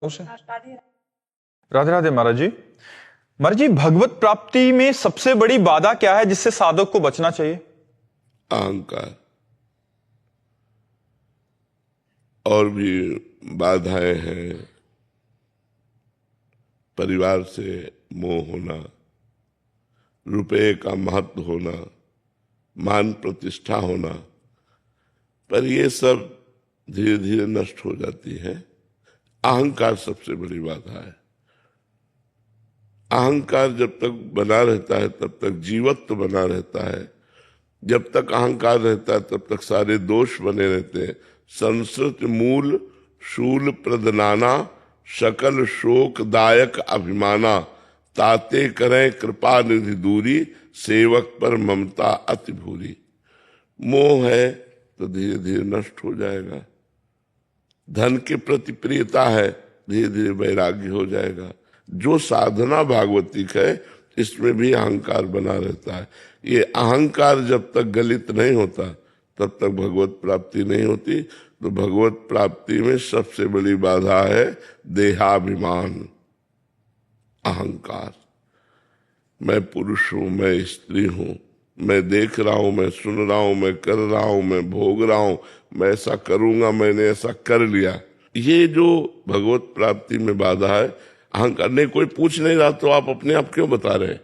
उसे राधे राधे महाराज जी। महाराज जी, भगवत प्राप्ति में सबसे बड़ी बाधा क्या है जिससे साधक को बचना चाहिए? अहंकार। और भी बाधाएं हैं, परिवार से मोह होना, रुपए का महत्व होना, मान प्रतिष्ठा होना, पर ये सब धीरे धीरे नष्ट हो जाती है। अहंकार सबसे बड़ी बाधा है। अहंकार जब तक बना रहता है तब तक जीवत्व बना रहता है। जब तक अहंकार रहता है तब तक सारे दोष बने रहते हैं। संस्कृत मूल शूल प्रदनाना, सकल शोक दायक अभिमाना, ताते करें कृपा निधि दूरी, सेवक पर ममता अति भूरी। मोह है तो धीरे धीरे नष्ट हो जाएगा। धन के प्रति प्रियता है, धीरे धीरे वैराग्य हो जाएगा। जो साधना भागवतिक है इसमें भी अहंकार बना रहता है। ये अहंकार जब तक गलित नहीं होता तब तक भगवत प्राप्ति नहीं होती। तो भगवत प्राप्ति में सबसे बड़ी बाधा है देहाभिमान, अहंकार। मैं पुरुष हूं, मैं स्त्री हूं, मैं देख रहा हूं, मैं सुन रहा हूं, मैं कर रहा हूं, मैं भोग रहा हूं, मैं ऐसा करूंगा, मैंने ऐसा कर लिया। ये जो भगवत प्राप्ति में बाधा है अहंकार। नहीं, कोई पूछ नहीं रहा तो आप अपने आप क्यों बता रहे?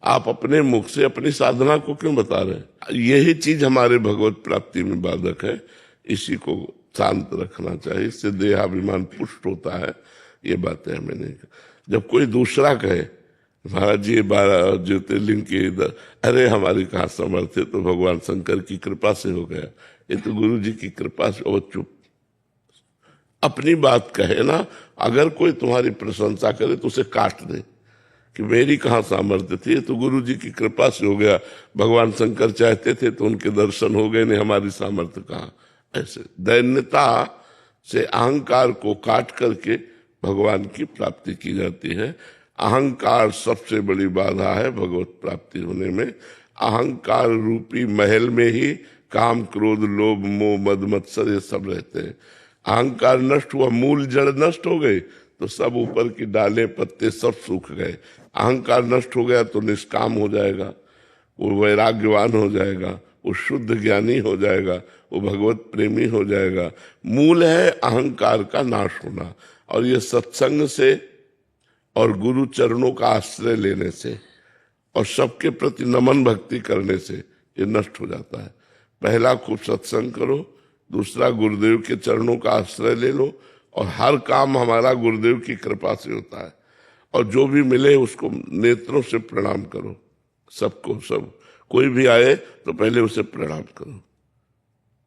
आप अपने मुख से अपनी साधना को क्यों बता रहे? यही चीज हमारे भगवत प्राप्ति में बाधक है। इसी को शांत रखना चाहिए, इससे देहाभिमान पुष्ट होता है। ये बातें हमें नहीं। जब कोई दूसरा कहे महाराज जी 12 ज्योतिर्लिंग के इधर, अरे हमारी कहाँ समर्थ है, तो भगवान शंकर की कृपा से हो गया, ये तो गुरु जी की कृपा से। और चुप, अपनी बात कहे ना। अगर कोई तुम्हारी प्रशंसा करे तो उसे काट दे कि मेरी कहाँ सामर्थ्य थी, तो गुरु जी की कृपा से हो गया। भगवान शंकर चाहते थे तो उनके दर्शन हो गए, नहीं हमारी सामर्थ्य कहाँ। ऐसे दैन्यता से अहंकार को काट करके भगवान की प्राप्ति की जाती है। अहंकार सबसे बड़ी बाधा है भगवत प्राप्ति होने में। अहंकार रूपी महल में ही काम क्रोध लोभ मोह मद मत्सर ये सब रहते हैं। अहंकार नष्ट हुआ, मूल जड़ नष्ट हो गई तो सब ऊपर की डालें पत्ते सब सूख गए। अहंकार नष्ट हो गया तो निष्काम हो जाएगा, वो वैराग्यवान हो जाएगा, वो शुद्ध ज्ञानी हो जाएगा, वो भगवत प्रेमी हो जाएगा। मूल है अहंकार का नाश होना। और ये सत्संग से और गुरु चरणों का आश्रय लेने से और सबके प्रति नमन भक्ति करने से ये नष्ट हो जाता है। पहला खूब सत्संग करो, दूसरा गुरुदेव के चरणों का आश्रय ले लो, और हर काम हमारा गुरुदेव की कृपा से होता है। और जो भी मिले उसको नेत्रों से प्रणाम करो, सबको। सब कोई भी आए तो पहले उसे प्रणाम करो,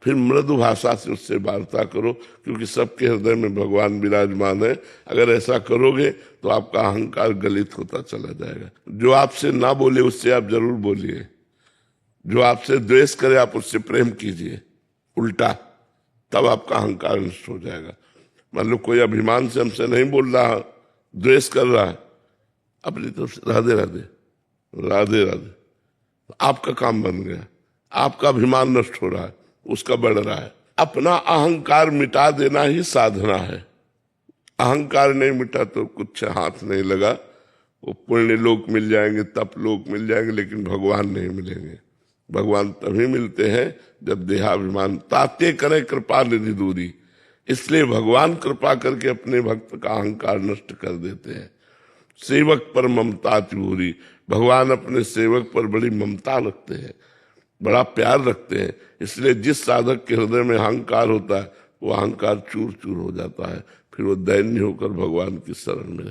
फिर मृदु भाषा से उससे वार्ता करो, क्योंकि सबके हृदय में भगवान विराजमान है। अगर ऐसा करोगे तो आपका अहंकार गलित होता चला जाएगा। जो आपसे ना बोले उससे आप जरूर बोलिए, जो आपसे द्वेष करे आप उससे प्रेम कीजिए, उल्टा, तब आपका अहंकार नष्ट हो जाएगा। मान लो कोई अभिमान से हमसे नहीं बोल रहा, द्वेष कर रहा है, अपनी तरफ से राधे राधे राधे राधे, आपका काम बन गया। आपका अभिमान नष्ट हो रहा है, उसका बढ़ रहा है। अपना अहंकार मिटा देना ही साधना है। अहंकार नहीं मिटा तो कुछ हाथ नहीं लगा। वो पुण्य लोक मिल जाएंगे, तप लोक मिल जाएंगे, लेकिन भगवान नहीं मिलेंगे। भगवान तभी मिलते हैं जब देहाभिमान ताते करें कृपा निधि दूरी। इसलिए भगवान कृपा करके अपने भक्त का अहंकार नष्ट कर देते हैं। सेवक पर ममता चूरी, भगवान अपने सेवक पर बड़ी ममता रखते हैं, बड़ा प्यार रखते हैं। इसलिए जिस साधक के हृदय में अहंकार होता है वो अहंकार चूर चूर हो जाता है, फिर वो दैन्य होकर भगवान की शरण में